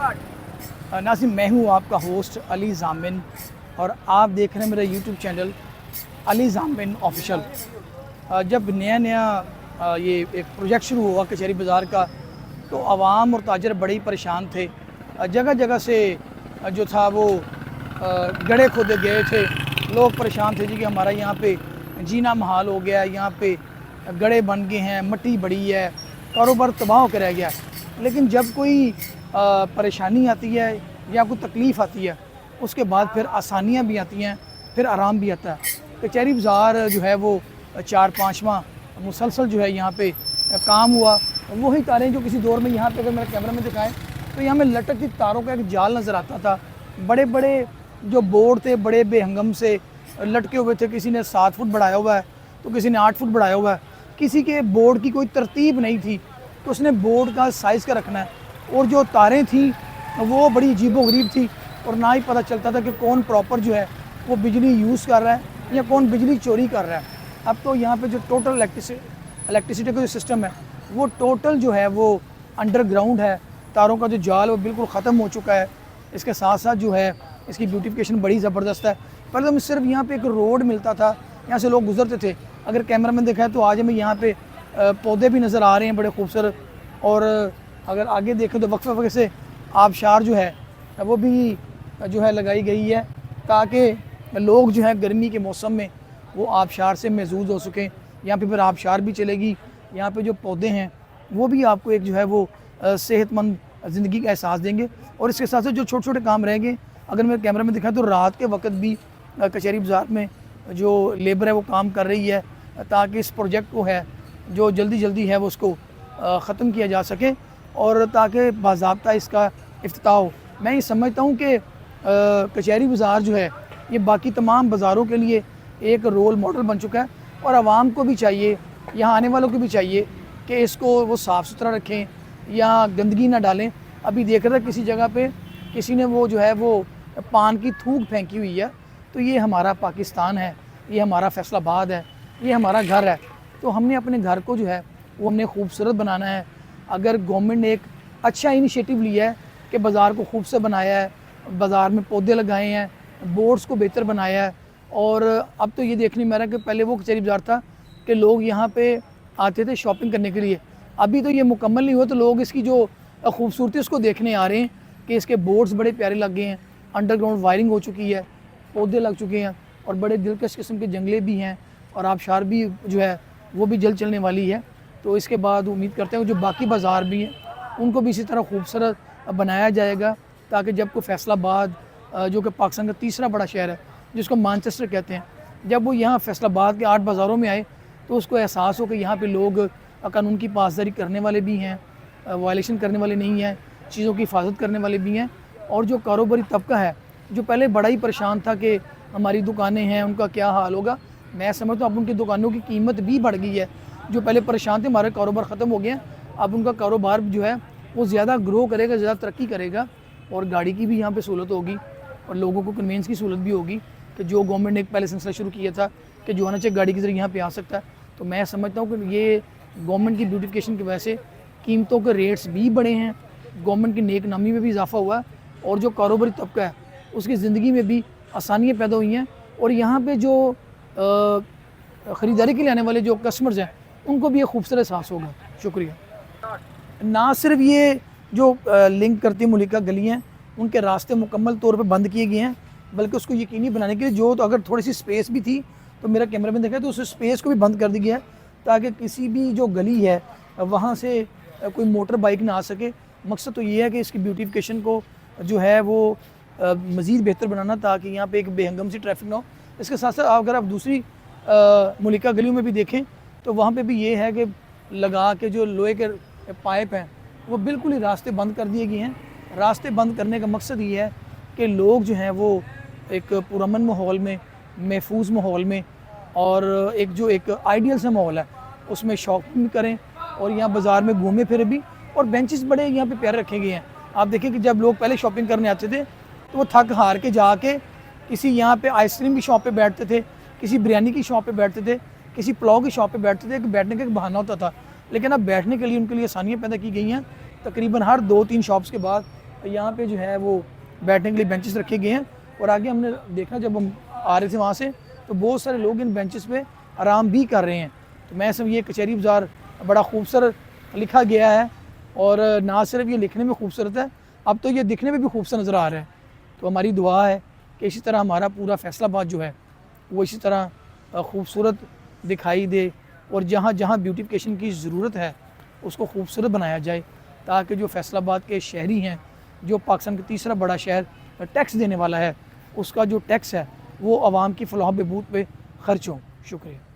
नाज़रीन, मैं हूँ आपका होस्ट अली ज़ामिन और आप देख रहे हैं मेरा यूट्यूब चैनल अली ज़ामिन ऑफिशियल। जब नया ये एक प्रोजेक्ट शुरू हुआ कचहरी बाज़ार का, तो आवाम और ताजर बड़े ही परेशान थे। जगह जगह से जो था वो गड्ढे खोदे गए थे। लोग परेशान थे जी कि हमारा यहाँ पे जीना महाल हो गया है, यहाँ पे गड्ढे बन गए हैं, मिट्टी बड़ी है, कारोबार तबाह होकर रह गया है। लेकिन जब कोई परेशानी आती है या कोई तकलीफ़ आती है, उसके बाद फिर आसानियाँ भी आती हैं, फिर आराम भी आता है। कचहरी बाज़ार जो है वो 4-5वां मुसलसल जो है यहाँ पे काम हुआ। वही तारें जो किसी दौर में यहाँ पे, अगर मेरा कैमरा में दिखाएं तो यहाँ में लटकती तारों का एक जाल नज़र आता था। बड़े बड़े जो बोर्ड थे बड़े बेहंगम से लटके हुए थे। किसी ने 7 फुट बढ़ाया हुआ है तो किसी ने 8 फुट बढ़ाया हुआ है। किसी के बोर्ड की कोई तरतीब नहीं थी, तो उसने बोर्ड का साइज़ का रखना है। और जो तारें थी वो बड़ी अजीबोगरीब थी और ना ही पता चलता था कि कौन प्रॉपर जो है वो बिजली यूज़ कर रहा है या कौन बिजली चोरी कर रहा है। अब तो यहाँ पे जो टोटल इलेक्ट्रिसिटी का जो सिस्टम है वो टोटल जो है वो अंडरग्राउंड है। तारों का जो जाल वो बिल्कुल ख़त्म हो चुका है। इसके साथ साथ जो है इसकी ब्यूटिफिकेशन बड़ी ज़बरदस्त है। पहले तो सिर्फ यहाँ पे एक रोड मिलता था, यहाँ से लोग गुजरते थे। अगर कैमरा में देखा है तो आज हमें यहाँ पे पौधे भी नज़र आ रहे हैं बड़े खूबसूरत। और अगर आगे देखें तो वक्फे वक्फे से आबशार जो है वो भी जो है लगाई गई है, ताकि लोग जो है गर्मी के मौसम में वो आबशार से महफूज हो सकें। यहाँ पे फिर आबशार भी चलेगी। यहाँ पे जो पौधे हैं वो भी आपको एक जो है वो सेहतमंद ज़िंदगी का एहसास देंगे। और इसके साथ साथ जो छोटे छोटे काम रहेंगे, अगर मेरे कैमरा में दिखाएं तो रात के वक्त भी कचहरी बाज़ार में जो लेबर है वो काम कर रही है, ताकि इस प्रोजेक्ट को है जो जल्दी है वो उसको ख़त्म किया जा सके और ताकि बाज़ाब्ता इसका इफ्तिताह हो। मैं ये समझता हूँ कि कचहरी बाज़ार जो है ये बाकी तमाम बाज़ारों के लिए एक रोल मॉडल बन चुका है। और आवाम को भी चाहिए, यहाँ आने वालों को भी चाहिए कि इसको वो साफ़ सुथरा रखें, यहाँ गंदगी ना डालें। अभी देख रहा था किसी जगह पे किसी ने वो जो है वो पान की थूक फेंकी हुई है। तो ये हमारा पाकिस्तान है, ये हमारा फैसलाबाद है, ये हमारा घर है। तो हमने अपने घर को जो है वो हमने खूबसूरत बनाना है। अगर गवर्नमेंट ने एक अच्छा इनिशिएटिव लिया है कि बाज़ार को खूबसूरत बनाया है, बाज़ार में पौधे लगाए हैं, बोर्ड्स को बेहतर बनाया है। और अब तो ये देखने में आ रहा है कि पहले वो कचहरी बाज़ार था कि लोग यहाँ पे आते थे शॉपिंग करने के लिए। अभी तो ये मुकम्मल नहीं हुआ, तो लोग इसकी जो खूबसूरती उसको देखने आ रहे हैं कि इसके बोर्ड्स बड़े प्यारे लग गए हैं, अंडरग्राउंड वायरिंग हो चुकी है, पौधे लग चुके हैं और बड़े दिलकश किस्म के जंगले भी हैं और आबशार भी जो है वो भी जल्द चलने वाली है। तो इसके बाद उम्मीद करते हैं जो बाकी बाज़ार भी हैं उनको भी इसी तरह खूबसूरत बनाया जाएगा, ताकि जब कोई फैसलाबाद जो कि पाकिस्तान का तीसरा बड़ा शहर है जिसको मानचेस्टर कहते हैं, जब वो यहाँ फैसलाबाद के 8 बाज़ारों में आए तो उसको एहसास हो कि यहाँ पे लोग कानून की पासदारी करने वाले भी हैं, वायलेशन करने वाले नहीं हैं, चीज़ों की हिफाजत करने वाले भी हैं। और जो कारोबारी तबका है जो पहले बड़ा ही परेशान था कि हमारी दुकानें हैं उनका क्या हाल होगा, मैं समझता हूँ अब उनकी दुकानों की कीमत भी बढ़ गई है। जो पहले परेशान थे, हमारे कारोबार ख़त्म हो गए हैं, अब उनका कारोबार जो है वो ज़्यादा ग्रो करेगा, ज़्यादा तरक्की करेगा और गाड़ी की भी यहाँ पे सहूलत होगी और लोगों को कन्वेंस की सहूलत भी होगी कि जो गवर्नमेंट ने एक पहले सिलसिला शुरू किया था कि जो आना चाहिए गाड़ी के ज़रिए यहाँ पे आ सकता है। तो मैं समझता हूँ कि ये गवर्नमेंट की ब्यूटिफिकेशन की वजह से कीमतों के रेट्स भी बढ़े हैं, गवर्नमेंट की नेक नामी में भी इजाफा हुआ है और जो कारोबारी तबका है उसकी ज़िंदगी में भी आसानियाँ पैदा हुई हैं। और यहाँ पे जो ख़रीदारी के लिए आने वाले जो कस्टमर्स हैं उनको भी एक खूबसूरत एहसास होगा। शुक्रिया। ना सिर्फ ये जो लिंक करती मुलिका गली हैं उनके रास्ते मुकम्मल तौर पे बंद किए गए हैं, बल्कि उसको यकीनी बनाने के लिए जो, तो अगर थोड़ी सी स्पेस भी थी तो मेरा कैमरा में देखा तो उस स्पेस को भी बंद कर दिया है, ताकि किसी भी जो गली है वहाँ से कोई मोटर बाइक ना आ सके। मकसद तो ये है कि इसकी ब्यूटिफिकेशन को जो है वो मज़ीद बेहतर बनाना, ताकि यहाँ पे एक बेहंगम सी ट्रैफिक ना हो। इसके साथ साथ अगर आप दूसरी मुलिका गलियों में भी देखें तो वहाँ पे भी ये है कि लगा के जो लोहे के पाइप हैं वो बिल्कुल ही रास्ते बंद कर दिए गए हैं। रास्ते बंद करने का मकसद ये है कि लोग जो हैं वो एक पुरअमन माहौल में, महफूज माहौल में और एक आइडियल सा माहौल है उसमें शॉपिंग करें और यहाँ बाज़ार में घूमे फिरे भी। और बेंचेस बड़े यहाँ पे प्यारे रखे गए हैं। आप देखें कि जब लोग पहले शॉपिंग करने आते थे तो वो थक हार के जाके किसी यहाँ पे आइसक्रीम की शॉप पे बैठते थे, किसी बिरयानी की शॉप पे बैठते थे, किसी पुलाव की शॉप पे बैठते थे, कि बैठने का एक बहाना होता था। लेकिन अब बैठने के लिए उनके लिए आसानियाँ पैदा की गई हैं। तकरीबन हर 2-3 शॉप्स के बाद यहाँ पे जो है वो बैठने के लिए बेंचेस रखे गए हैं। और आगे हमने देखा जब हम आ रहे थे वहाँ से तो बहुत सारे लोग इन बेंचेस पे आराम भी कर रहे हैं। तो मैं सब ये कचहरी बाज़ार बड़ा खूबसूरत लिखा गया है और ना सिर्फ ये लिखने में खूबसूरत है, अब तो ये दिखने में भी खूबसूरत नज़र आ रहा है। तो हमारी दुआ है कि इसी तरह हमारा पूरा फैसलाबाद जो है वो इसी तरह खूबसूरत दिखाई दे और जहाँ जहाँ ब्यूटिफिकेशन की ज़रूरत है उसको खूबसूरत बनाया जाए, ताकि जो फैसलाबाद के शहरी हैं, जो पाकिस्तान का तीसरा बड़ा शहर टैक्स देने वाला है, उसका जो टैक्स है वो आवाम की फलाह बहबूद पे खर्च हो। शुक्रिया।